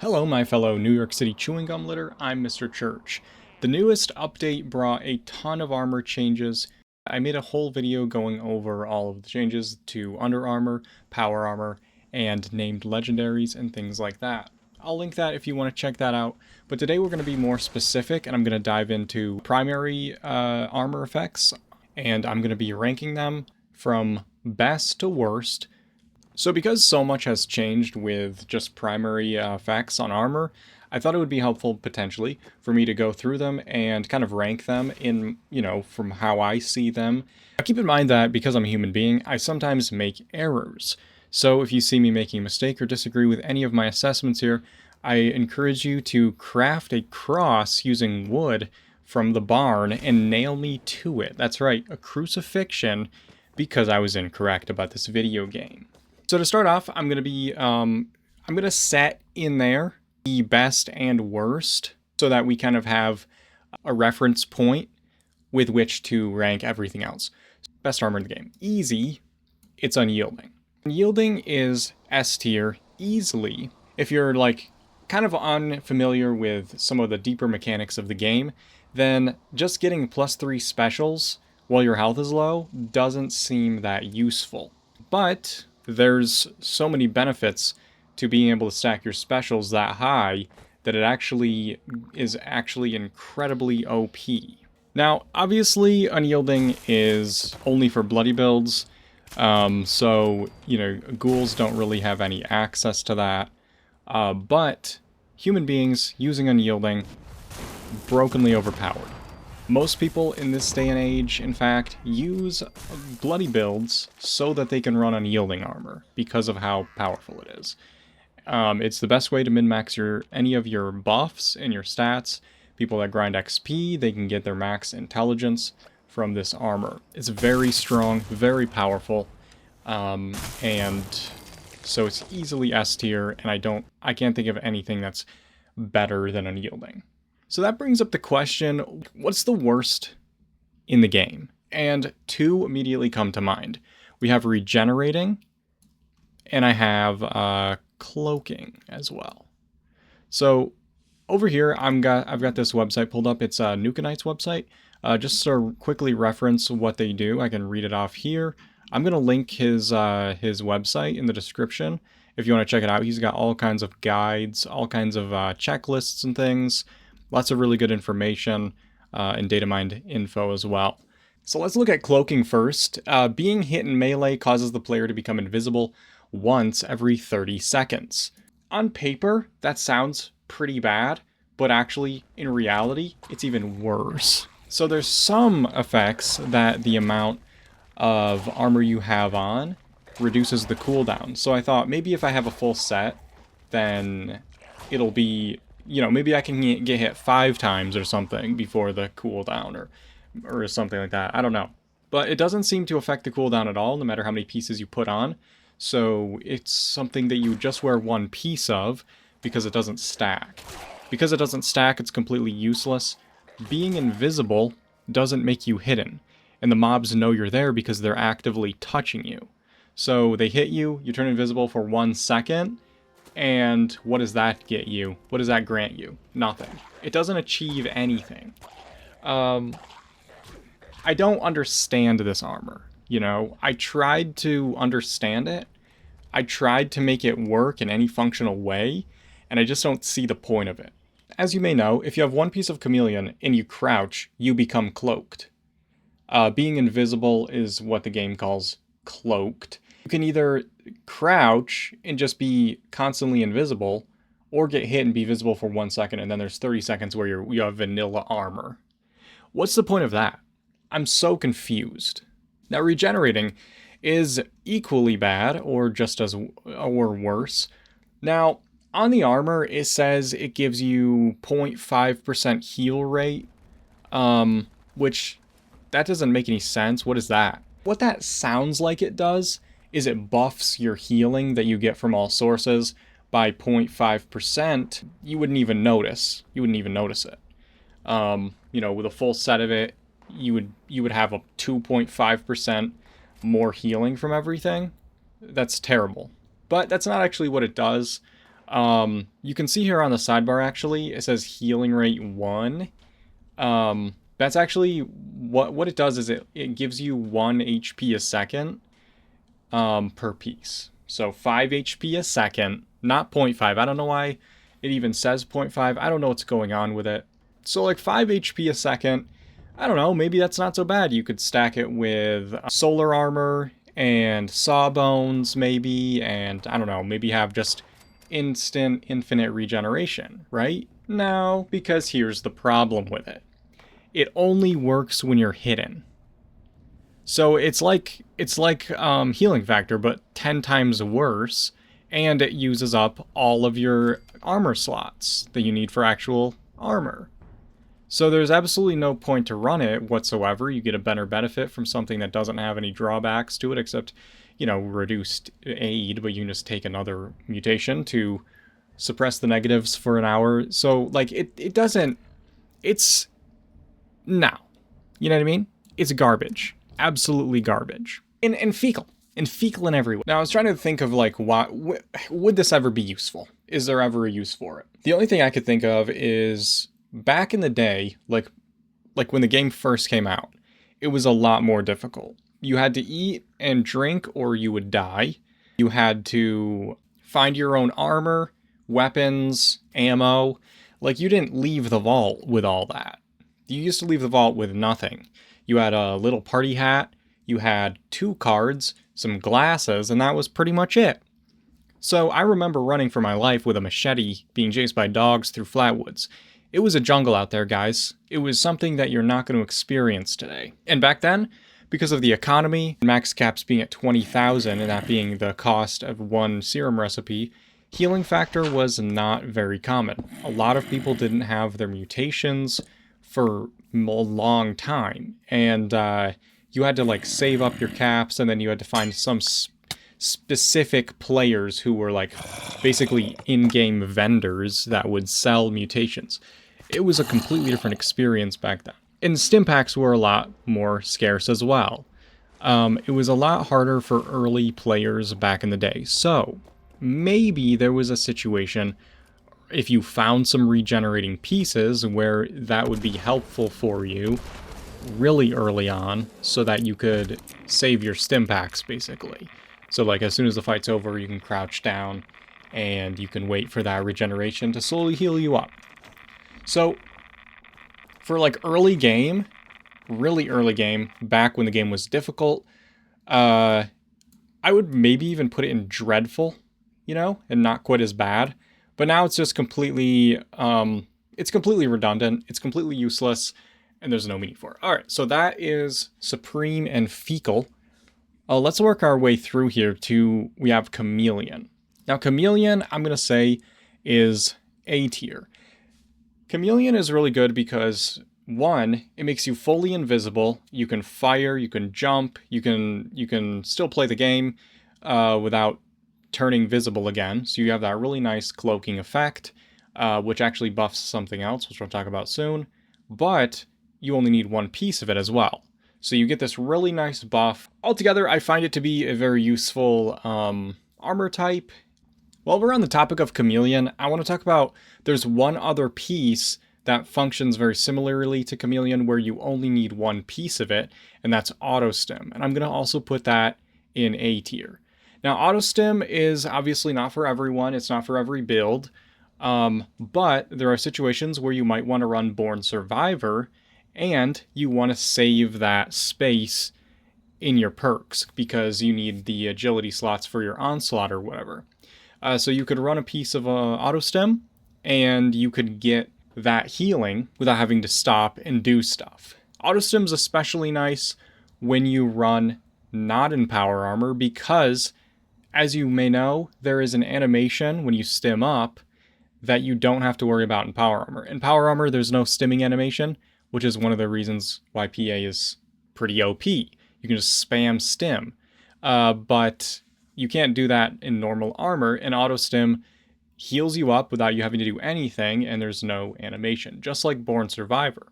Hello, my fellow New York City chewing gum litter. I'm Mr. Church. The newest update brought a ton of armor changes. I made a whole video going over all of the changes to under armor, power armor, and named legendaries and things like that. I'll link that if you want to check that out. But today we're going to be more specific, and I'm going to dive into primary armor effects, and I'm going to be ranking them from best to worst. So because so much has changed with just primary effects on armor, I thought it would be helpful potentially for me to go through them and kind of rank them in, from how I see them. Now, keep in mind that because I'm a human being, I sometimes make errors. So if you see me making a mistake or disagree with any of my assessments here, I encourage you to craft a cross using wood from the barn and nail me to it. That's right, a crucifixion, because I was incorrect about this video game. So to start off, I'm gonna set in there the best and worst so that we kind of have a reference point with which to rank everything else. Best armor in the game. Easy, it's Unyielding. Unyielding is S tier easily. If you're like kind of unfamiliar with some of the deeper mechanics of the game, then just getting +3 specials while your health is low doesn't seem that useful. But there's so many benefits to being able to stack your specials that high that it is actually incredibly OP. Now, obviously, Unyielding is only for bloody builds, so, ghouls don't really have any access to that, but human beings using Unyielding, brokenly overpowered. Most people in this day and age, in fact, use bloody builds so that they can run Unyielding armor because of how powerful it is. It's the best way to min-max any of your buffs and your stats. People that grind XP, they can get their max intelligence from this armor. It's very strong, very powerful, and so it's easily S tier, and I can't think of anything that's better than Unyielding. So that brings up the question, what's the worst in the game? And two immediately come to mind. We have regenerating, and I have cloaking as well. So over here, I've got this website pulled up. It's Nukanite's website. Just to quickly reference what they do, I can read it off here. I'm going to link his website in the description if you want to check it out. He's got all kinds of guides, all kinds of checklists and things. Lots of really good information and data mined info as well. So let's look at cloaking first. Being hit in melee causes the player to become invisible once every 30 seconds. On paper, that sounds pretty bad, but actually, in reality, it's even worse. So there's some effects that the amount of armor you have on reduces the cooldown. So I thought maybe if I have a full set, then it'll be, maybe I can get hit 5 times or something before the cooldown or something like that. I don't know. But it doesn't seem to affect the cooldown at all, no matter how many pieces you put on. So it's something that you just wear one piece of because it doesn't stack. Because it doesn't stack, it's completely useless. Being invisible doesn't make you hidden. And the mobs know you're there because they're actively touching you. So they hit you, you turn invisible for 1 second, and what does that get you? What does that grant you? Nothing. It doesn't achieve anything. I don't understand this armor. I tried to understand it. I tried to make it work in any functional way, and I just don't see the point of it. As you may know, if you have one piece of Chameleon and you crouch, you become cloaked. Being invisible is what the game calls cloaked. You can either crouch and just be constantly invisible, or get hit and be visible for 1 second, and then there's 30 seconds where you have vanilla armor. What's the point of that? I'm so confused. Now, regenerating is equally bad, or just as, or worse. Now, on the armor, it says it gives you 0.5% heal rate, which that doesn't make any sense. What is that? What that sounds like it does is it buffs your healing that you get from all sources by 0.5%. You wouldn't even notice. You wouldn't even notice it. With a full set of it, you would have a 2.5% more healing from everything. That's terrible. But that's not actually what it does. You can see here on the sidebar, actually, it says healing rate 1. That's actually what it does is it gives you 1 HP a second per piece. So 5 HP a second, not 0.5. I don't know why it even says 0.5. I don't know what's going on with it. So like 5 HP a second, I don't know, maybe that's not so bad. You could stack it with solar armor and sawbones maybe, and I don't know, maybe have just instant infinite regeneration, right? No, because here's the problem with it. It only works when you're hidden. So it's like healing factor, but 10 times worse, and it uses up all of your armor slots that you need for actual armor. So there's absolutely no point to run it whatsoever. You get a better benefit from something that doesn't have any drawbacks to it, except, you know, reduced aid, but you can just take another mutation to suppress the negatives for an hour. So, like, it doesn't... It's... No. You know what I mean? It's garbage. Absolutely garbage. And fecal. And fecal in every way. Now, I was trying to think of, like, would this ever be useful? Is there ever a use for it? The only thing I could think of is... Back in the day, like when the game first came out, it was a lot more difficult. You had to eat and drink or you would die. You had to find your own armor, weapons, ammo. Like, you didn't leave the vault with all that. You used to leave the vault with nothing. You had a little party hat, you had 2 cards, some glasses, and that was pretty much it. So I remember running for my life with a machete, being chased by dogs through flatwoods. It was a jungle out there, guys. It was something that you're not going to experience today. And back then, because of the economy, max caps being at 20,000 and that being the cost of 1 serum recipe, healing factor was not very common. A lot of people didn't have their mutations for a long time. And you had to like save up your caps, and then you had to find some specific players who were like basically in-game vendors that would sell mutations. It was a completely different experience back then. And stim packs were a lot more scarce as well. It was a lot harder for early players back in the day. So maybe there was a situation if you found some regenerating pieces where that would be helpful for you really early on so that you could save your stim packs basically. So like as soon as the fight's over, you can crouch down and you can wait for that regeneration to slowly heal you up. So for like early game, really early game, back when the game was difficult, I would maybe even put it in dreadful, you know, and not quite as bad. But now it's just completely redundant, it's completely useless, and there's no meaning for it. All right, so that is Supreme and Fecal. Let's work our way through here to, we have Chameleon. Now Chameleon, I'm going to say, is A tier. Chameleon is really good because, 1, it makes you fully invisible. You can fire, you can jump, you can still play the game without turning visible again. So you have that really nice cloaking effect, which actually buffs something else, which we'll talk about soon. But you only need 1 piece of it as well. So you get this really nice buff. Altogether, I find it to be a very useful armor type. While we're on the topic of Chameleon, I want to talk about, there's one other piece that functions very similarly to Chameleon where you only need 1 piece of it, and that's Auto Stim. And I'm going to also put that in A tier. Now, Auto Stim is obviously not for everyone. It's not for every build. But there are situations where you might want to run Born Survivor, and you want to save that space in your perks because you need the agility slots for your onslaught or whatever. So you could run a piece of auto stim and you could get that healing without having to stop and do stuff. Auto stim's especially nice when you run not in power armor because, as you may know, there is an animation when you stim up that you don't have to worry about in power armor. In power armor, there's no stimming animation, which is one of the reasons why PA is pretty OP. You can just spam stim. But you can't do that in normal armor, and auto stim heals you up without you having to do anything, and there's no animation, just like Born Survivor.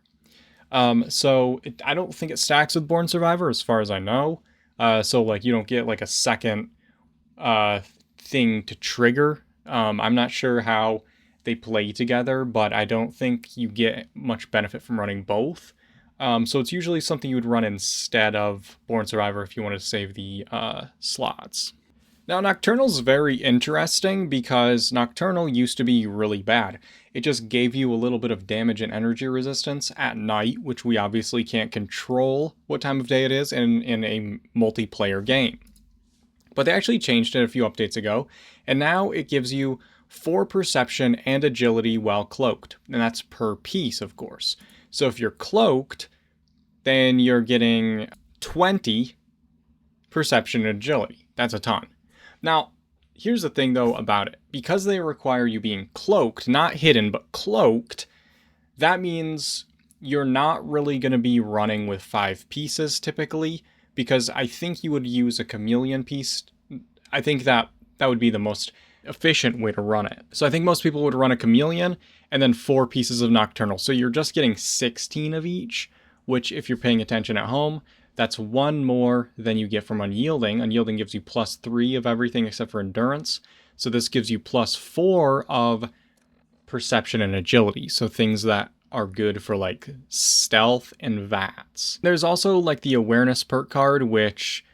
So I don't think it stacks with Born Survivor as far as I know. So like you don't get like a second thing to trigger I'm not sure how they play together, but I don't think you get much benefit from running both. So it's usually something you would run instead of Born Survivor if you wanted to save the slots. Now, Nocturnal's very interesting because Nocturnal used to be really bad. It just gave you a little bit of damage and energy resistance at night, which we obviously can't control what time of day it is in a multiplayer game. But they actually changed it a few updates ago, and now it gives you 4 perception and agility while cloaked, and that's per piece, of course. So if you're cloaked, then you're getting 20 perception and agility. That's a ton. Now, here's the thing though about it. Because they require you being cloaked, not hidden, but cloaked, that means you're not really going to be running with 5 pieces typically, because I think you would use a chameleon piece. I think that would be the most efficient way to run it. So I think most people would run a chameleon and then 4 pieces of nocturnal. So you're just getting 16 of each, which if you're paying attention at home, that's 1 more than you get from Unyielding. Unyielding gives you +3 of everything except for endurance. So this gives you +4 of perception and agility. So things that are good for like stealth and VATS. There's also like the awareness perk card, which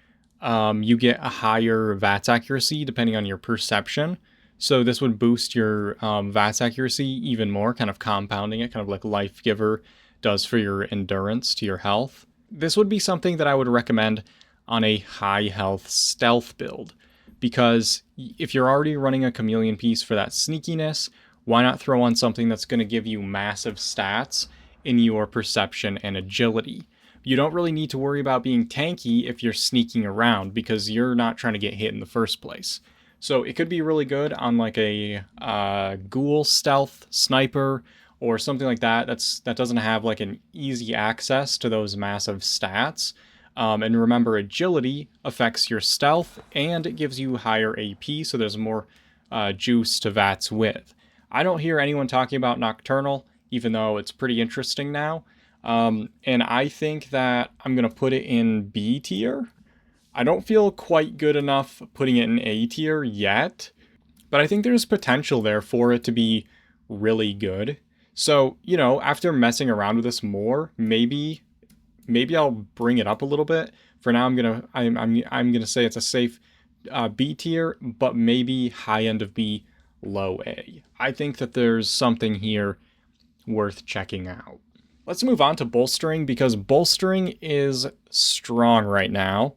you get a higher VATS accuracy depending on your perception. So this would boost your VATS accuracy even more, kind of compounding it, kind of like Life Giver does for your endurance to your health. This would be something that I would recommend on a high health stealth build, because if you're already running a chameleon piece for that sneakiness, why not throw on something that's going to give you massive stats in your perception and agility? You don't really need to worry about being tanky if you're sneaking around, because you're not trying to get hit in the first place. So it could be really good on like a ghoul stealth sniper or something like that that doesn't have like an easy access to those massive stats. And remember, agility affects your stealth and it gives you higher AP, so there's more juice to VATS with. I don't hear anyone talking about Nocturnal, even though it's pretty interesting now. And I think that I'm going to put it in B tier. I don't feel quite good enough putting it in A tier yet, but I think there's potential there for it to be really good. So, you know, after messing around with this more, maybe I'll bring it up a little bit. For now, I'm gonna say it's a safe B tier, but maybe high end of B, low A. I think that there's something here worth checking out. Let's move on to Bolstering, because Bolstering is strong right now.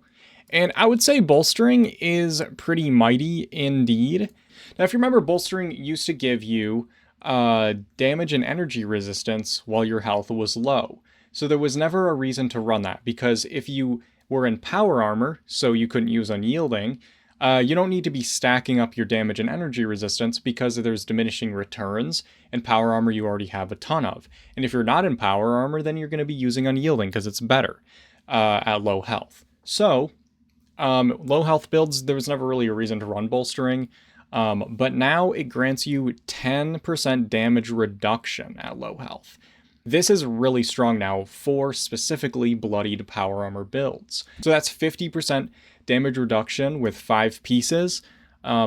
And I would say Bolstering is pretty mighty indeed. Now, if you remember, Bolstering used to give you damage and energy resistance while your health was low. So there was never a reason to run that, because if you were in power armor, so you couldn't use Unyielding, you don't need to be stacking up your damage and energy resistance because there's diminishing returns, and power armor you already have a ton of. And if you're not in power armor, then you're going to be using Unyielding because it's better at low health. So low health builds, there was never really a reason to run Bolstering, but now it grants you 10% damage reduction at low health. This is really strong now for specifically bloodied power armor builds. So that's 50% damage reduction with 5 pieces,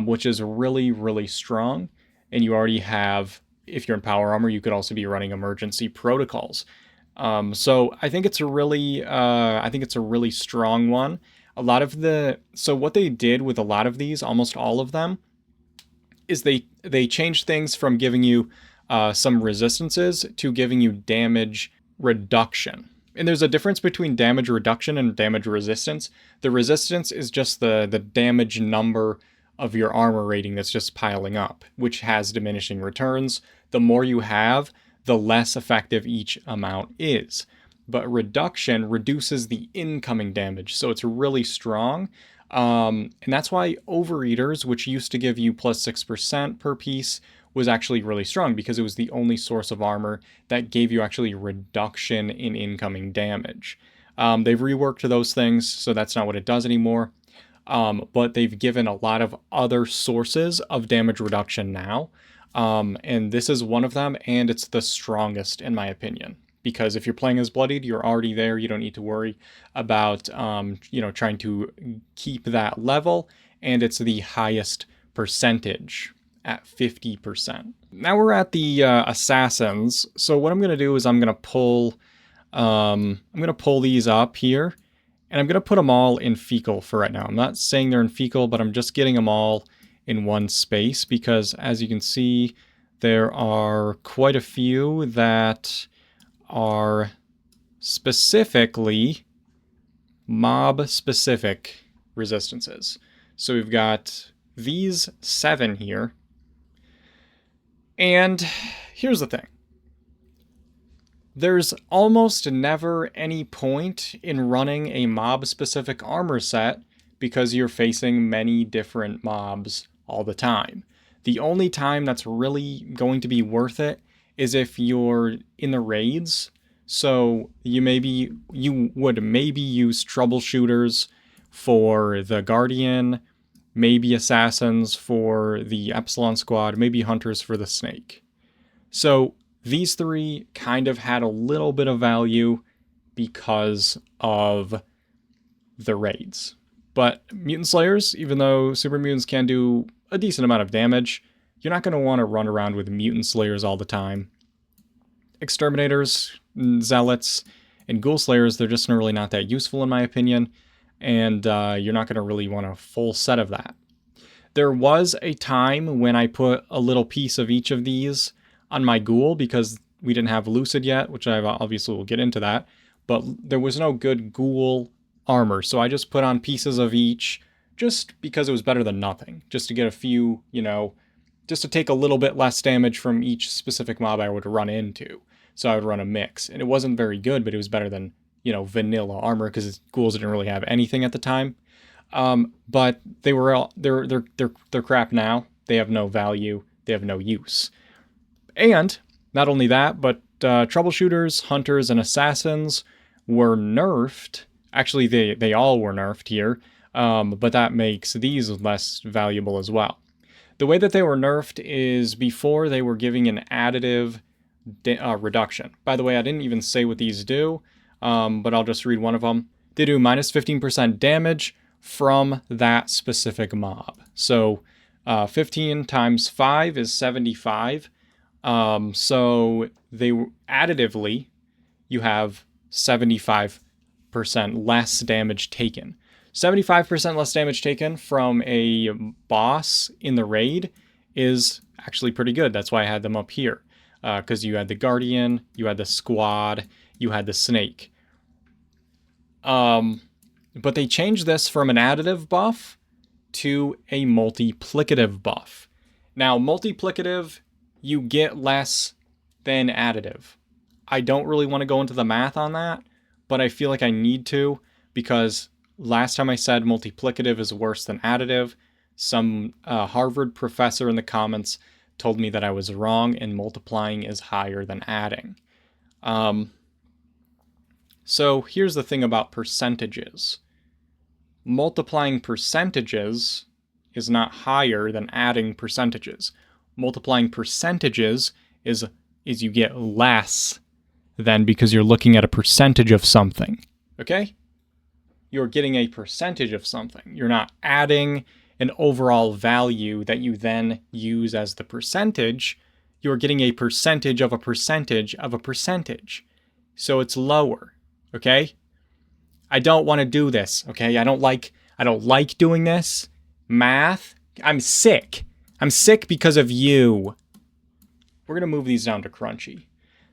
which is really, really strong. And you already have, if you're in power armor, you could also be running emergency protocols. So I think it's a really strong one. So what they did with a lot of these, almost all of them, is they changed things from giving you some resistances to giving you damage reduction. And there's a difference between damage reduction and damage resistance. The resistance is just the damage number of your armor rating that's just piling up, which has diminishing returns. The more you have, the less effective each amount is. But reduction reduces the incoming damage, so it's really strong. And that's why Overeaters, which used to give you plus 6% per piece, was actually really strong, because it was the only source of armor that gave you actually reduction in incoming damage. They've reworked those things, so that's not what it does anymore. But they've given a lot of other sources of damage reduction now. And this is one of them, and it's the strongest in my opinion. Because if you're playing as Bloodied, you're already there. You don't need to worry about, trying to keep that level. And it's the highest percentage at 50%. Now we're at the assassins. So what I'm going to do is I'm going to pull these up here, and I'm going to put them all in fecal for right now. I'm not saying they're in fecal, but I'm just getting them all in one space because, as you can see, there are quite a few that are specifically mob-specific resistances. So we've got these 7 here. And here's the thing. There's almost never any point in running a mob-specific armor set because you're facing many different mobs all the time. The only time that's really going to be worth it is if you're in the raids. So you would maybe use troubleshooters for the Guardian, maybe assassins for the Epsilon squad, maybe hunters for the snake. So these 3 kind of had a little bit of value because of the raids. But Mutant Slayers, even though Super Mutants can do a decent amount of damage, you're not going to want to run around with Mutant Slayers all the time. Exterminators, Zealots, and Ghoul Slayers, they're just really not that useful in my opinion, and you're not going to really want a full set of that. There was a time when I put a little piece of each of these on my Ghoul because we didn't have Lucid yet, which I obviously will get into that, but there was no good Ghoul armor, so I just put on pieces of each just because it was better than nothing, just to get a few, just to take a little bit less damage from each specific mob I would run into. So I would run a mix, and it wasn't very good, but it was better than, vanilla armor because Ghouls didn't really have anything at the time. But they're crap now. They have no value. They have no use. And not only that, but troubleshooters, hunters, and assassins were nerfed. Actually, they all were nerfed here, but that makes these less valuable as well. The way that they were nerfed is before they were giving an additive reduction. By the way, I didn't even say what these do, but I'll just read one of them. They do minus 15% damage from that specific mob. So 15 times 5 is 75. So they additively, you have 75% less damage taken. 75% less damage taken from a boss in the raid is actually pretty good. That's why I had them up here. Because you had the Guardian, you had the Squad, you had the Snake. But they changed this from an additive buff to a multiplicative buff. Now, multiplicative, you get less than additive. I don't really want to go into the math on that, but I feel like I need to, because last time I said multiplicative is worse than additive, some Harvard professor in the comments told me that I was wrong and multiplying is higher than adding. So here's the thing about percentages. Multiplying percentages is not higher than adding percentages. Multiplying percentages is you get less than, because you're looking at a percentage of something, okay? You're getting a percentage of something. You're not adding an overall value that you then use as the percentage. You're getting a percentage of a percentage of a percentage. So it's lower, okay? I don't want to do this, okay? I don't like doing this. Math, I'm sick. I'm sick because of you. We're going to move these down to crunchy.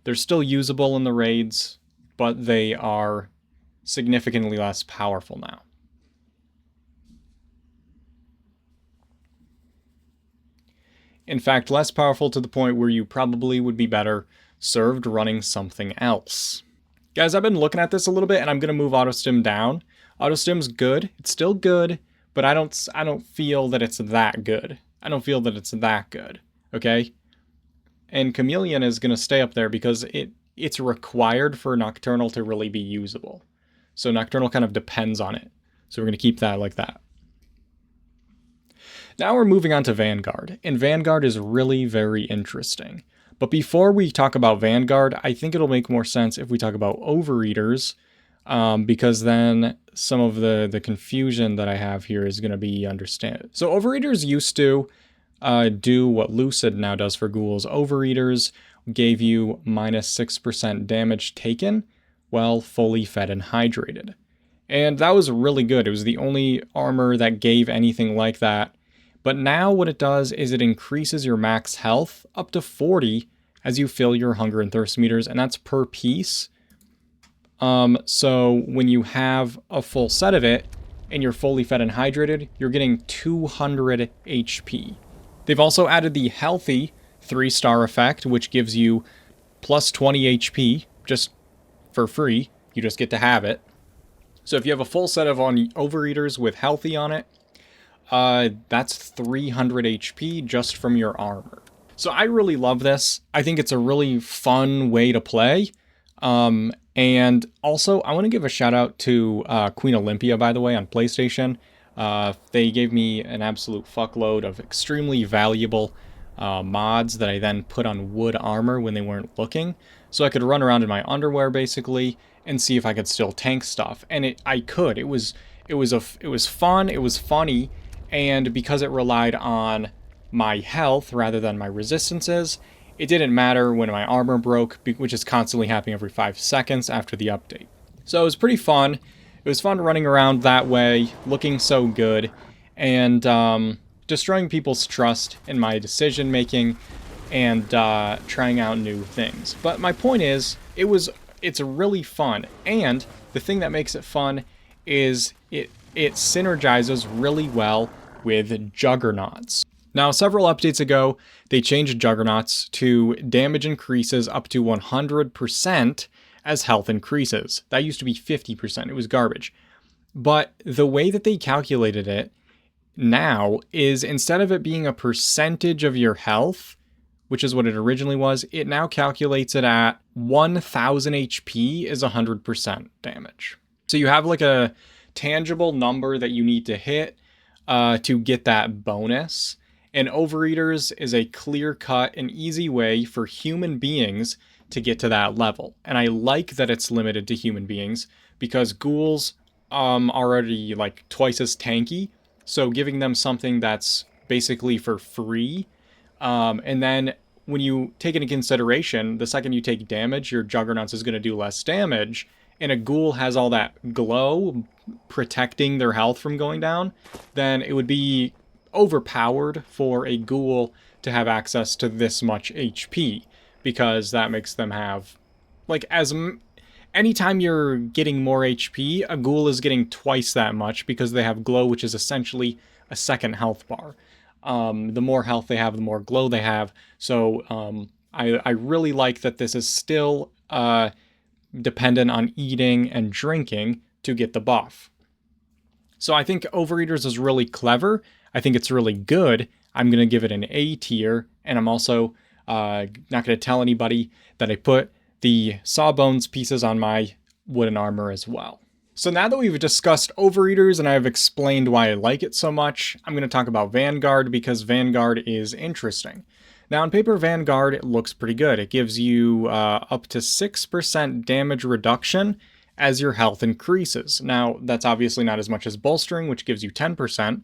They're still usable in the raids, but they are significantly less powerful now. In fact, less powerful to the point where you probably would be better served running something else. Guys, I've been looking at this a little bit, and I'm going to move auto-stim down. Auto-stim's good. It's still good, but I don't feel that it's that good. I don't feel that it's that good, okay? And Chameleon is going to stay up there because it's required for Nocturnal to really be usable. So Nocturnal kind of depends on it. So we're going to keep that like that. Now we're moving on to Vanguard, and Vanguard is really very interesting. But before we talk about Vanguard, I think it'll make more sense if we talk about Overeaters, because then some of the confusion that I have here is going to be understood. So Overeaters used to do what Lucid now does for Ghouls. Overeaters gave you minus 6% damage taken while fully fed and hydrated. And that was really good. It was the only armor that gave anything like that. But now what it does is it increases your max health up to 40 as you fill your hunger and thirst meters, and that's per piece. So when you have a full set of it and you're fully fed and hydrated, you're getting 200 HP. They've also added the healthy 3-star effect, which gives you plus 20 HP just for free. You just get to have it. So if you have a full set of Overeaters with healthy on it, that's 300 HP just from your armor. So I really love this. I think it's a really fun way to play. And also, I want to give a shout out to Queen Olympia, by the way, on PlayStation. They gave me an absolute fuckload of extremely valuable mods that I then put on wood armor when they weren't looking. So I could run around in my underwear, basically, and see if I could still tank stuff. And I could. It was fun, it was funny, and because it relied on my health rather than my resistances, it didn't matter when my armor broke, which is constantly happening every 5 seconds after the update. So it was pretty fun. It was fun running around that way, looking so good, and destroying people's trust in my decision making, and trying out new things. But my point is, it's really fun, and the thing that makes it fun is it synergizes really well with Juggernauts. Now, several updates ago, they changed Juggernauts to damage increases up to 100% as health increases. That used to be 50%. It was garbage. But the way that they calculated it now is instead of it being a percentage of your health, which is what it originally was, it now calculates it at 1000 HP is 100% damage. So you have like a tangible number that you need to hit to get that bonus. And Overeaters is a clear-cut and easy way for human beings to get to that level. And I like that it's limited to human beings because Ghouls are already like twice as tanky. So giving them something that's basically for free. And then when you take into consideration, the second you take damage, your Juggernauts is going to do less damage. And a Ghoul has all that glow protecting their health from going down, then it would be overpowered for a Ghoul to have access to this much HP, because that makes them have, like, anytime you're getting more HP, a Ghoul is getting twice that much because they have glow, which is essentially a second health bar. The more health they have, the more glow they have. So I really like that this is still dependent on eating and drinking to get the buff. So I think Overeaters is really clever. I think it's really good. I'm going to give it an A tier, and I'm also not going to tell anybody that I put the sawbones pieces on my wooden armor as well. So now that we've discussed Overeaters and I've explained why I like it so much, I'm going to talk about Vanguard because Vanguard is interesting. Now on paper, Vanguard, it looks pretty good. It gives you up to 6% damage reduction as your health increases. Now that's obviously not as much as Bolstering, which gives you 10%,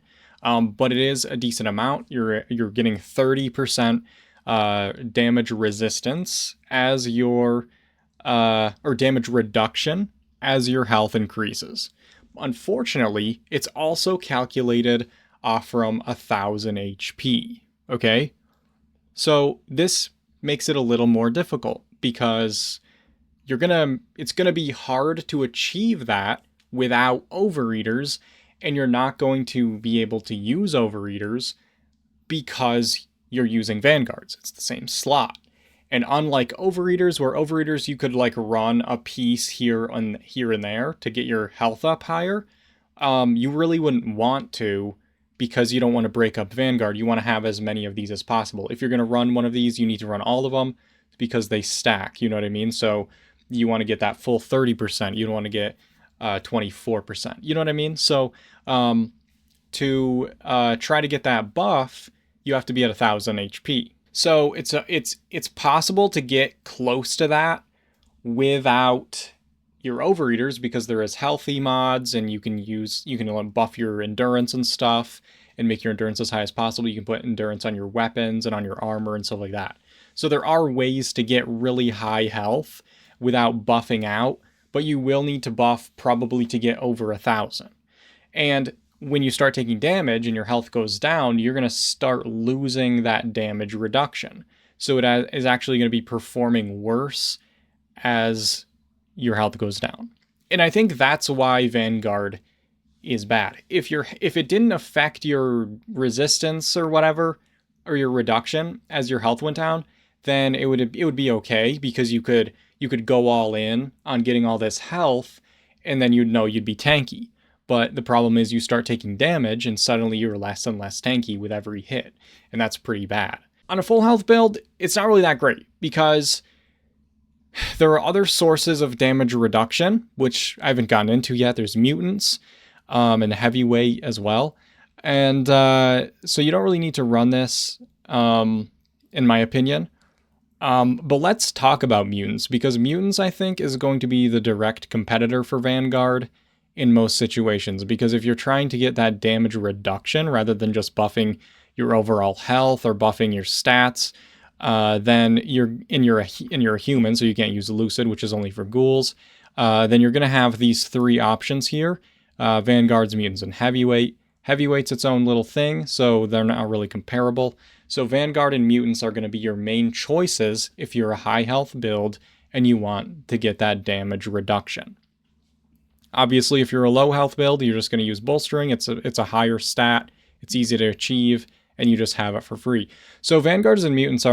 but it is a decent amount. You're getting 30% damage resistance as your, or damage reduction as your health increases. Unfortunately, it's also calculated off from 1000 HP, okay? So this makes it a little more difficult because it's gonna be hard to achieve that without Overeaters, and you're not going to be able to use Overeaters because you're using Vanguards. It's the same slot. And unlike Overeaters, where Overeaters you could like run a piece here and there to get your health up higher, you really wouldn't want to because you don't want to break up Vanguard. You want to have as many of these as possible. If you're going to run one of these, you need to run all of them because they stack, you know what I mean? So you want to get that full 30%. You don't want to get 24%. You know what I mean? So to try to get that buff, you have to be at 1000 HP. So it's possible to get close to that without your Overeaters because there is healthy mods and you can buff your endurance and stuff. and make your endurance as high as possible. You can put endurance on your weapons and on your armor and stuff like that. So there are ways to get really high health without buffing out, but you will need to buff probably to get over 1,000. And when you start taking damage and your health goes down, you're going to start losing that damage reduction. So it is actually going to be performing worse as your health goes down. And I think that's why Vanguard is bad. If it didn't affect your resistance or whatever, or your reduction as your health went down, then it would be okay, because you could go all in on getting all this health, and then you'd know you'd be tanky. But the problem is you start taking damage and suddenly you're less and less tanky with every hit, and that's pretty bad. On a full health build, it's not really that great, because there are other sources of damage reduction, which I haven't gotten into yet. There's mutants, and heavyweight as well. And so you don't really need to run this, in my opinion. But let's talk about mutants, because mutants, I think, is going to be the direct competitor for Vanguard in most situations. Because if you're trying to get that damage reduction rather than just buffing your overall health or buffing your stats, then you're a human, so you can't use Lucid, which is only for ghouls. Then you're going to have these three options here: Vanguards, mutants, and heavyweight. Heavyweight's its own little thing, so they're not really comparable. So Vanguard and mutants are going to be your main choices if you're a high health build and you want to get that damage reduction. Obviously, if you're a low health build, you're just going to use Bolstering. It's a higher stat, it's easy to achieve, and you just have it for free. So Vanguards and mutants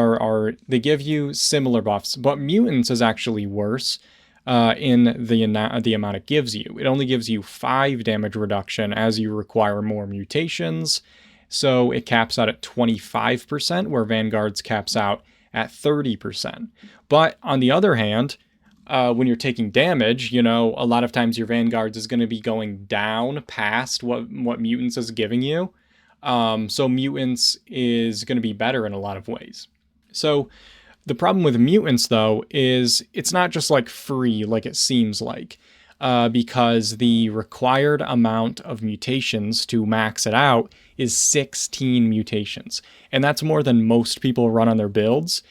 they give you similar buffs, but mutants is actually worse in the amount it gives you. It only gives you 5 damage reduction as you require more mutations. So it caps out at 25%, where Vanguard's caps out at 30%. But on the other hand, when you're taking damage, a lot of times your Vanguards is going to be going down past what mutants is giving you. So mutants is going to be better in a lot of ways. So the problem with mutants, though, is it's not just like free like it seems like, because the required amount of mutations to max it out is 16 mutations. And that's more than most people run on their builds.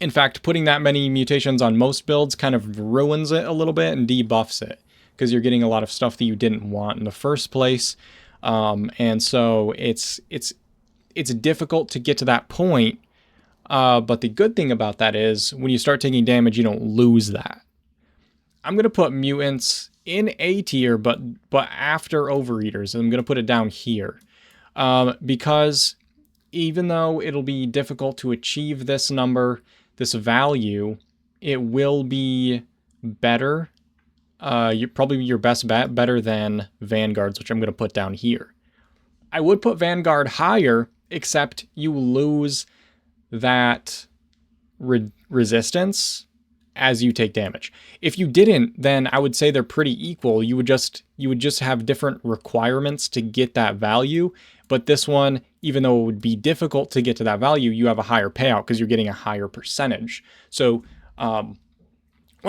In fact, putting that many mutations on most builds kind of ruins it a little bit and debuffs it, because you're getting a lot of stuff that you didn't want in the first place. And so it's difficult to get to that point. But the good thing about that is when you start taking damage, you don't lose that. I'm going to put mutants in A tier, but after Overeaters, and I'm going to put it down here. Because even though it'll be difficult to achieve this number, this value, it will be better. Probably your best bet, better than Vanguards, which I'm going to put down here. I would put Vanguard higher, except you lose that resistance as you take damage. If you didn't, then I would say they're pretty equal. You would just have different requirements to get that value. But this one, even though it would be difficult to get to that value, you have a higher payout because you're getting a higher percentage. So one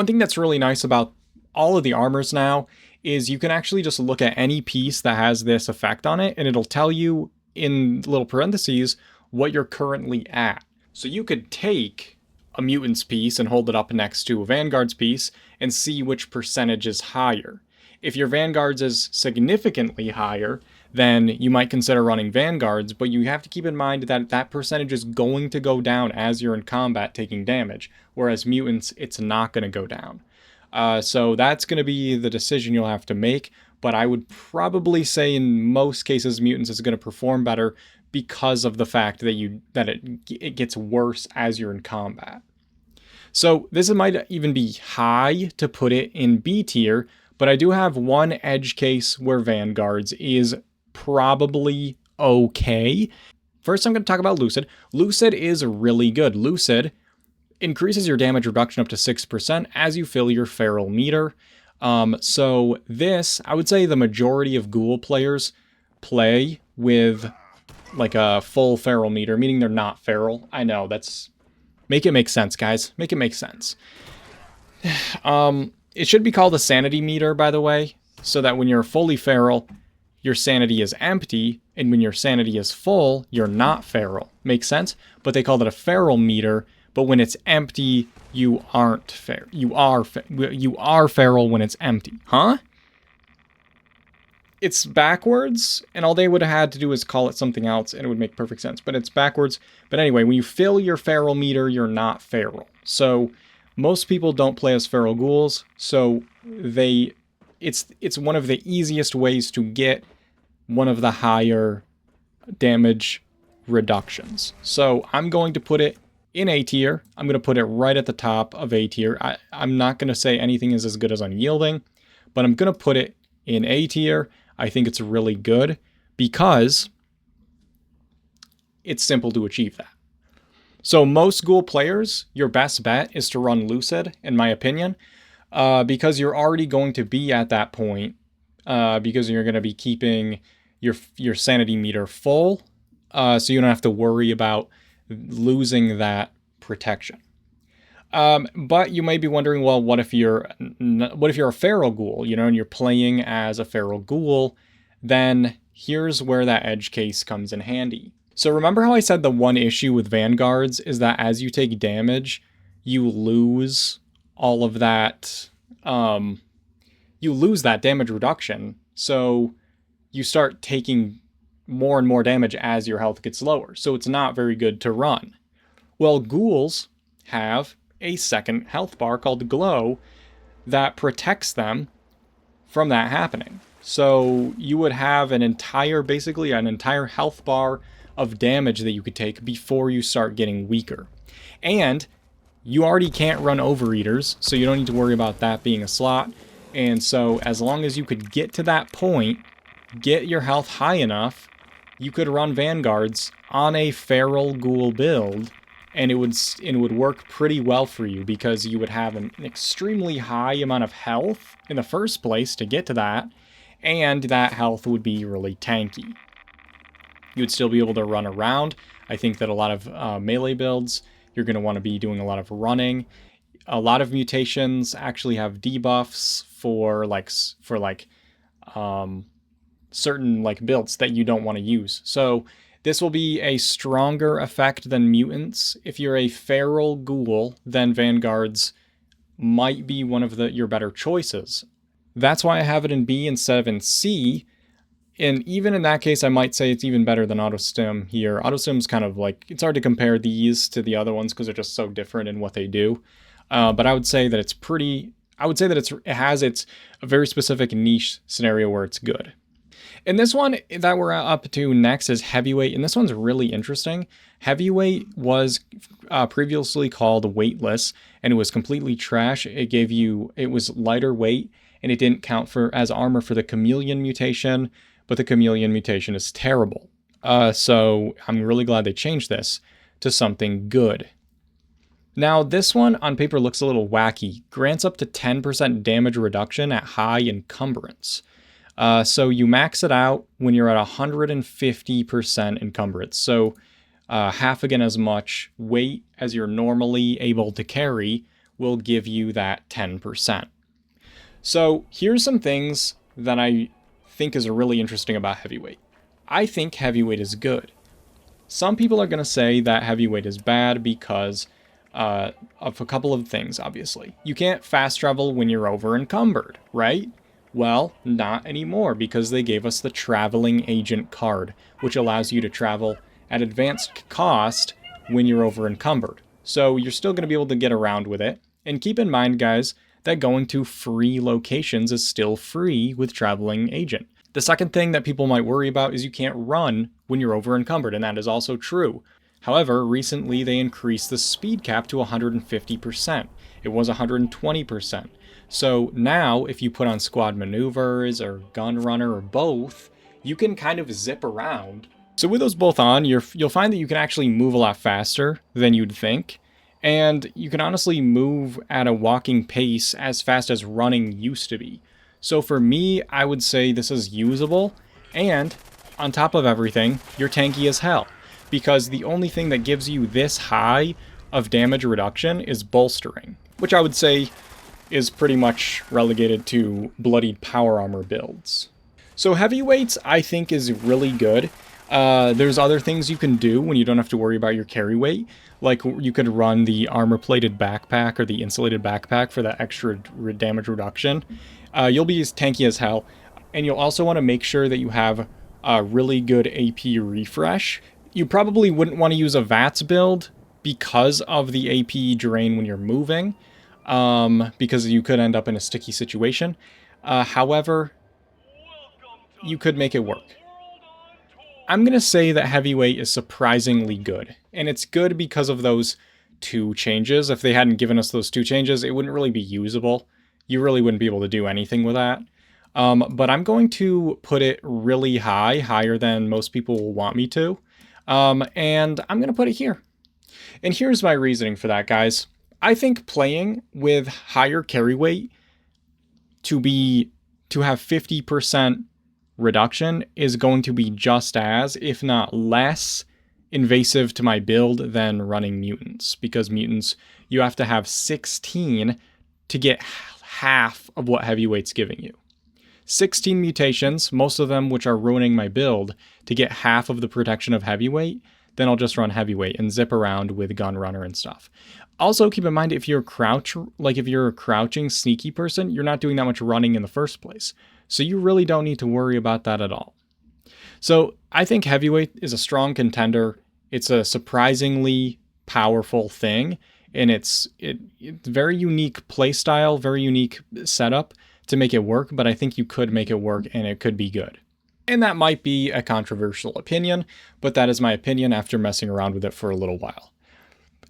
thing that's really nice about all of the armors now is you can actually just look at any piece that has this effect on it, and it'll tell you in little parentheses what you're currently at. So you could take a mutant's piece and hold it up next to a Vanguard's piece and see which percentage is higher. If your Vanguard's is significantly higher, then you might consider running Vanguards, but you have to keep in mind that that percentage is going to go down as you're in combat taking damage, whereas mutants, it's not going to go down. So that's going to be the decision you'll have to make, but I would probably say in most cases mutants is going to perform better because of the fact that it gets worse as you're in combat. So this might even be high to put it in B tier, but I do have one edge case where Vanguards is probably okay. First, I'm going to talk about Lucid. Lucid is really good. Lucid increases your damage reduction up to 6% as you fill your feral meter. So this, I would say the majority of ghoul players play with like a full feral meter, meaning they're not feral. I know, make it make sense, guys. Make it make sense. It should be called a sanity meter, by the way, so that when you're fully feral, your sanity is empty, and when your sanity is full, you're not feral. Make sense? But they call it a feral meter, but when it's empty, you aren't feral. You are feral when it's empty. Huh? It's backwards, and all they would have had to do is call it something else, and it would make perfect sense. But it's backwards. But anyway, when you fill your feral meter, you're not feral. So most people don't play as feral ghouls, so it's one of the easiest ways to get one of the higher damage reductions. So I'm going to put it in A tier. I'm going to put it right at the top of A tier. I'm not going to say anything is as good as Unyielding, but I'm going to put it in A tier. I think it's really good because it's simple to achieve that. So most ghoul players, your best bet is to run Lucid, in my opinion, because you're already going to be at that point, because you're going to be keeping your sanity meter full, so you don't have to worry about losing that protection. But you may be wondering, well, what if you're a feral ghoul, you know, and you're playing as a feral ghoul? Then here's where that edge case comes in handy. So remember how I said the one issue with Vanguards is that as you take damage, you lose all of that, you lose that damage reduction. So you start taking more and more damage as your health gets lower. So it's not very good to run. Well, ghouls have a second health bar called Glow that protects them from that happening. So you would have basically an entire health bar of damage that you could take before you start getting weaker. And you already can't run Overeaters, so you don't need to worry about that being a slot. And so as long as you could get to that point, get your health high enough, you could run Vanguards on a feral ghoul build, and it would work pretty well for you because you would have an extremely high amount of health in the first place to get to that, and that health would be really tanky. You would still be able to run around. I think that a lot of melee builds, you're going to want to be doing a lot of running. A lot of mutations actually have debuffs for certain builds that you don't want to use. So this will be a stronger effect than mutants. If you're a feral ghoul, then Vanguards might be one of your better choices. That's why I have it in B instead of in C. And even in that case, I might say it's even better than Auto Stim here. Auto Stim's kind of it's hard to compare these to the other ones because they're just so different in what they do. But I would say that it has a very specific niche scenario where it's good. And this one that we're up to next is Heavyweight, and this one's really interesting. Heavyweight was previously called Weightless, and it was completely trash. It was lighter weight, and it didn't count as armor for the Chameleon mutation, but the Chameleon mutation is terrible. So I'm really glad they changed this to something good. Now, this one on paper looks a little wacky. Grants up to 10% damage reduction at high encumbrance. So you max it out when you're at 150% encumbrance. So half again as much weight as you're normally able to carry will give you that 10%. So here's some things that I think is really interesting about Heavyweight. I think Heavyweight is good. Some people are going to say that Heavyweight is bad because of a couple of things, obviously. You can't fast travel when you're over encumbered, right? Well, not anymore because they gave us the Traveling Agent card, which allows you to travel at advanced cost when you're over encumbered. So you're still going to be able to get around with it. And keep in mind, guys, that going to free locations is still free with Traveling Agent. The second thing that people might worry about is you can't run when you're over encumbered, and that is also true. However, recently they increased the speed cap to 150%. It was 120%. So now, if you put on squad maneuvers or gun runner or both, you can kind of zip around. So with those both on, you'll find that you can actually move a lot faster than you'd think. And you can honestly move at a walking pace as fast as running used to be. So for me, I would say this is usable. And on top of everything, you're tanky as hell. Because the only thing that gives you this high of damage reduction is Bolstering, which I would say is pretty much relegated to bloodied power armor builds. So heavyweights, I think, is really good. There's other things you can do when you don't have to worry about your carry weight. Like you could run the armor-plated backpack or the insulated backpack for that extra damage reduction. You'll be as tanky as hell. And you'll also want to make sure that you have a really good AP refresh. You probably wouldn't want to use a VATS build because of the AP drain when you're moving, because you could end up in a sticky situation. However, you could make it work. I'm going to say that heavyweight is surprisingly good, and it's good because of those 2 changes. If they hadn't given us those 2 changes, it wouldn't really be usable. You really wouldn't be able to do anything with that. But I'm going to put it really high, higher than most people will want me to. And I'm going to put it here. And here's my reasoning for that, guys. I think playing with higher carry weight to have 50% reduction is going to be just as, if not less, invasive to my build than running mutants. Because mutants, you have to have 16 to get half of what heavyweight's giving you. 16 mutations, most of them which are ruining my build, to get half of the protection of heavyweight, then I'll just run heavyweight and zip around with gun runner and stuff. Also, keep in mind, if you're a crouching, sneaky person, you're not doing that much running in the first place. So you really don't need to worry about that at all. So I think heavyweight is a strong contender. It's a surprisingly powerful thing, and it's very unique playstyle, very unique setup to make it work, but I think you could make it work and it could be good. And that might be a controversial opinion, but that is my opinion after messing around with it for a little while.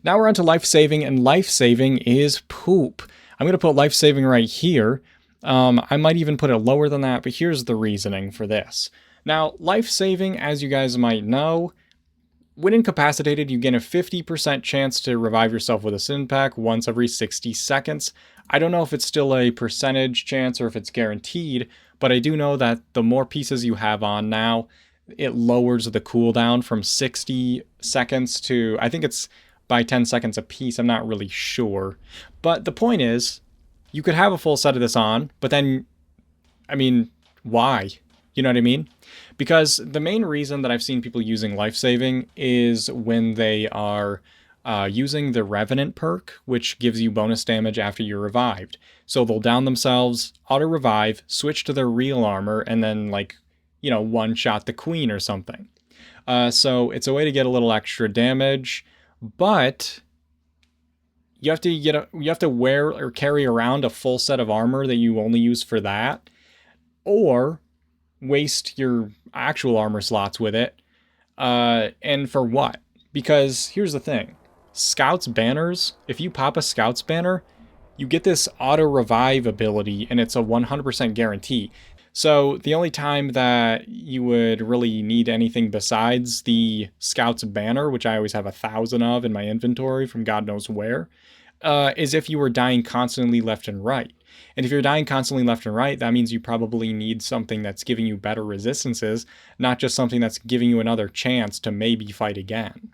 Now we're on to life-saving, and life-saving is poop. I'm going to put life-saving right here. I might even put it lower than that, but here's the reasoning for this. Now, life-saving, as you guys might know, when incapacitated, you gain a 50% chance to revive yourself with a stim pack once every 60 seconds. I don't know if it's still a percentage chance or if it's guaranteed, but I do know that the more pieces you have on now, it lowers the cooldown from 60 seconds to, I think it's by 10 seconds a piece. I'm not really sure. But the point is, you could have a full set of this on, but then, I mean, why? You know what I mean? Because the main reason that I've seen people using life-saving is when they are using the Revenant perk, which gives you bonus damage after you're revived. So they'll down themselves, auto-revive, switch to their real armor, and then, like, you know, one-shot the queen or something. So it's a way to get a little extra damage, but you have to wear or carry around a full set of armor that you only use for that, or waste your actual armor slots with it. And for what? Because here's the thing. Scouts banners, if you pop a Scouts banner, you get this auto-revive ability, and it's a 100% guarantee. So the only time that you would really need anything besides the Scouts banner, which I always have 1,000 of in my inventory from God knows where, is if you were dying constantly left and right. And if you're dying constantly left and right, that means you probably need something that's giving you better resistances, not just something that's giving you another chance to maybe fight again.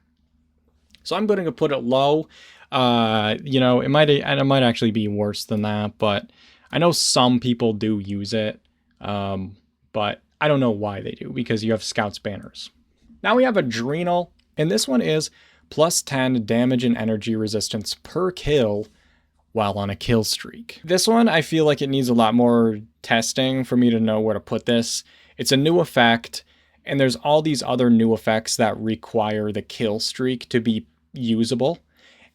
So I'm going to put it low. You know, it might actually be worse than that, but I know some people do use it. But I don't know why they do, because you have Scouts banners. Now we have Adrenal, and this one is plus 10 damage and energy resistance per kill while on a kill streak. This one, I feel like it needs a lot more testing for me to know where to put this. It's a new effect, and there's all these other new effects that require the kill streak to be usable.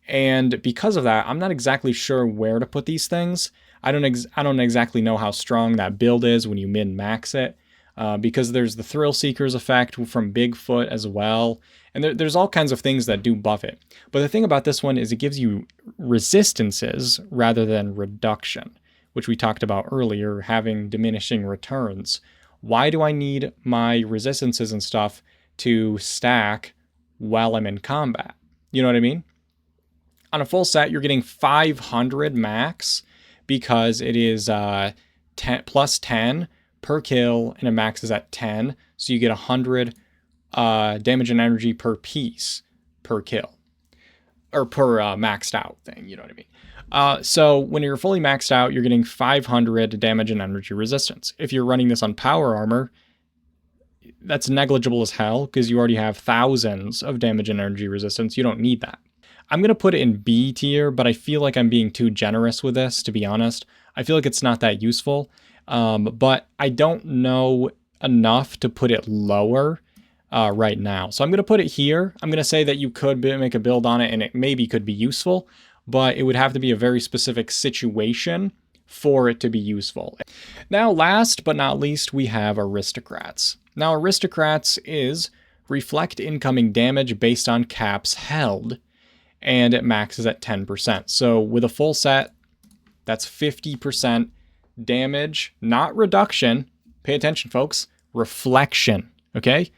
And because of that, I'm not exactly sure where to put these things. I don't exactly know how strong that build is when you min-max it, because there's the Thrill Seekers effect from Bigfoot as well, and there's all kinds of things that do buff it. But the thing about this one is it gives you resistances rather than reduction, which we talked about earlier, having diminishing returns. Why do I need my resistances and stuff to stack while I'm in combat? You know what I mean? On a full set, you're getting 500 max, because it is plus 10 per kill, and it maxes at 10, so you get 100 damage and energy per piece per kill. or per maxed out thing, you know what I mean? So when you're fully maxed out, you're getting 500 damage and energy resistance. If you're running this on power armor, that's negligible as hell because you already have thousands of damage and energy resistance. You don't need that. I'm going to put it in B tier, but I feel like I'm being too generous with this, to be honest. I feel like it's not that useful, but I don't know enough to put it lower right now. So I'm going to put it here. I'm going to say that you could make a build on it and it maybe could be useful, but it would have to be a very specific situation for it to be useful. Now, last but not least, we have Aristocrats. Now, Aristocrats is reflect incoming damage based on caps held, and it maxes at 10%. So with a full set, that's 50% damage, not reduction. Pay attention, folks. Reflection, okay?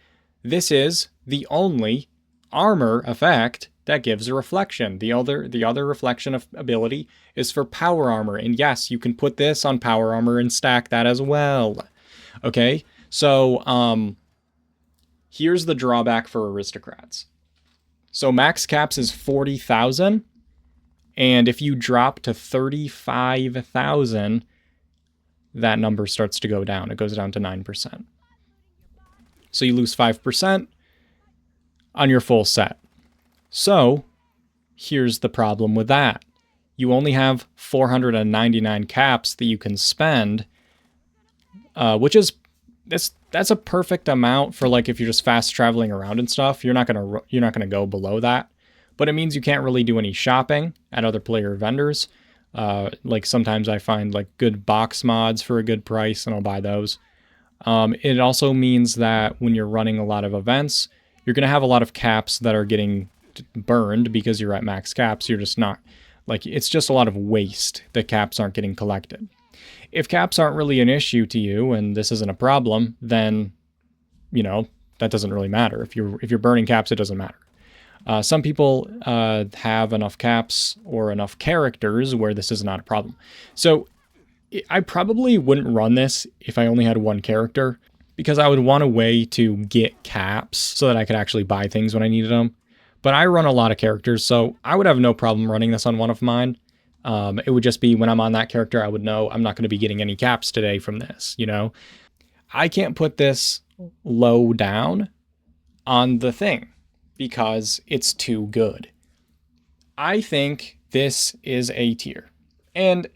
This is the only armor effect that gives a reflection. The other reflection of ability is for power armor. And yes, you can put this on power armor and stack that as well. Okay, so here's the drawback for Aristocrats. So max caps is 40,000. And if you drop to 35,000, that number starts to go down. It goes down to 9%. So you lose 5% on your full set. So here's the problem with that. You only have 499 caps that you can spend, which is that's a perfect amount for like if you're just fast traveling around and stuff. You're not gonna go below that, but it means you can't really do any shopping at other player vendors. Like sometimes I find like good box mods for a good price, and I'll buy those. It also means that when you're running a lot of events, you're gonna have a lot of caps that are getting burned because you're at max caps. You're just not, like, it's just a lot of waste that caps aren't getting collected. If caps aren't really an issue to you and this isn't a problem, then, you know, that doesn't really matter. If you're burning caps, it doesn't matter. Some people have enough caps or enough characters where this is not a problem. So I probably wouldn't run this if I only had one character, because I would want a way to get caps so that I could actually buy things when I needed them. But I run a lot of characters, so I would have no problem running this on one of mine. It would just be when I'm on that character, I would know I'm not going to be getting any caps today from this, you know? I can't put this low down on the thing because it's too good. I think this is A tier. And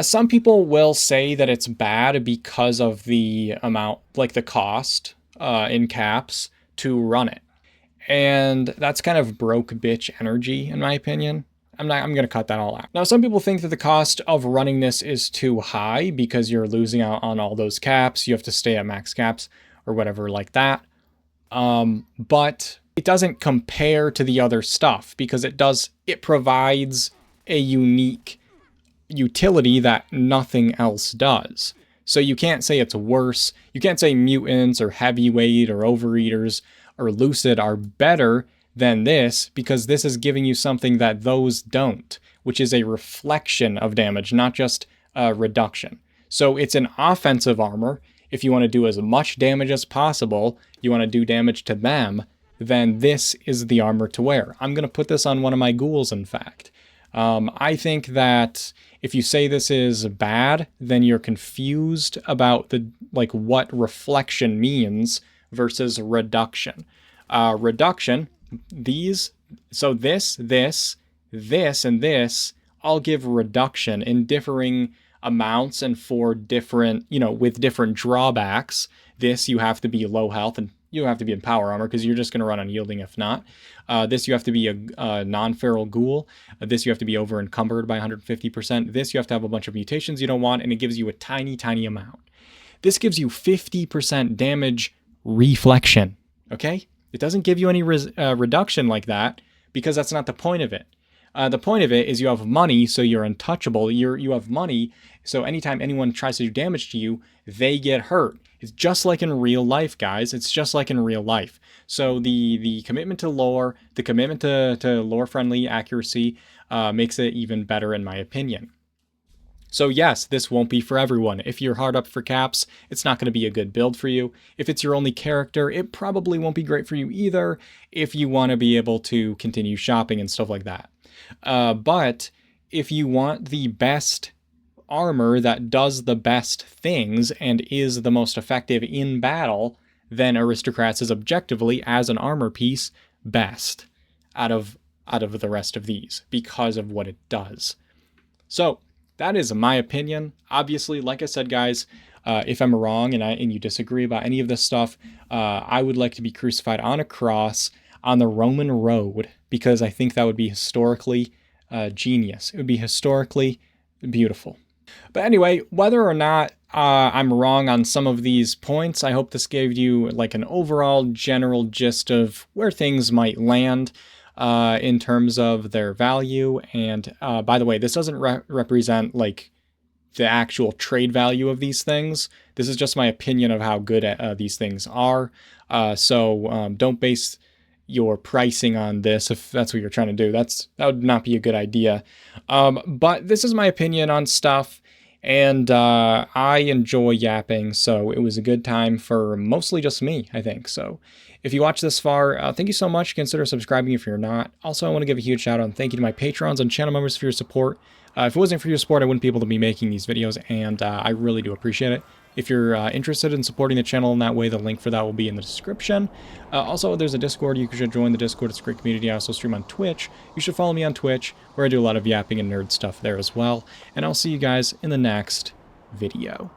some people will say that it's bad because of the amount, like the cost in caps to run it. And that's kind of broke bitch energy, in my opinion. I'm going to cut that all out. Now, some people think that the cost of running this is too high because you're losing out on all those caps. You have to stay at max caps or whatever like that. But it doesn't compare to the other stuff because it provides a unique utility that nothing else does. So you can't say it's worse. You can't say mutants or heavyweight or overeaters or Lucid are better than this because this is giving you something that those don't, which is a reflection of damage, not just a reduction. So it's an offensive armor. If you want to do as much damage as possible, you want to do damage to them, then this is the armor to wear. I'm going to put this on one of my ghouls, in fact. I think that if you say this is bad, then you're confused about what reflection means versus reduction. Reduction, this, and this all give reduction in differing amounts and for different, with different drawbacks. This, you have to be low health and you have to be in power armor because you're just going to run Unyielding if not. This, you have to be a non-feral ghoul. This, you have to be over encumbered by 150%. This, you have to have a bunch of mutations you don't want, and it gives you a tiny, tiny amount. This gives you 50% damage reflection, okay? It doesn't give you any reduction like that because that's not the point of it. The point of it is you have money, so you're untouchable. You have money, so anytime anyone tries to do damage to you, they get hurt. It's just like in real life, guys. It's just like in real life. So the commitment to lore, the commitment to lore-friendly accuracy makes it even better in my opinion. So yes, this won't be for everyone. If you're hard up for caps, it's not going to be a good build for you. If it's your only character, it probably won't be great for you either if you want to be able to continue shopping and stuff like that. But if you want the best armor that does the best things and is the most effective in battle, then Aristocrats is objectively, as an armor piece, best out of the rest of these because of what it does. So that is my opinion. Obviously, like I said, guys, if I'm wrong and you disagree about any of this stuff, I would like to be crucified on a cross on the Roman road, because I think that would be historically genius. It would be historically beautiful. But anyway, whether or not I'm wrong on some of these points, I hope this gave you like an overall general gist of where things might land in terms of their value. And by the way, this doesn't represent like the actual trade value of these things. This is just my opinion of how good these things are. So don't base your pricing on this if that's what you're trying to do. That would not be a good idea. But this is my opinion on stuff, and I enjoy yapping, so it was a good time for mostly just me, I think. So if you watched this far, thank you so much. Consider subscribing if you're not. Also, I want to give a huge shout out and thank you to my patrons and channel members for your support. If it wasn't for your support, I wouldn't be able to be making these videos, and I really do appreciate it. If you're interested in supporting the channel in that way, the link for that will be in the description. Also, there's a Discord. You should join the Discord. It's a great community. I also stream on Twitch. You should follow me on Twitch, where I do a lot of yapping and nerd stuff there as well. And I'll see you guys in the next video.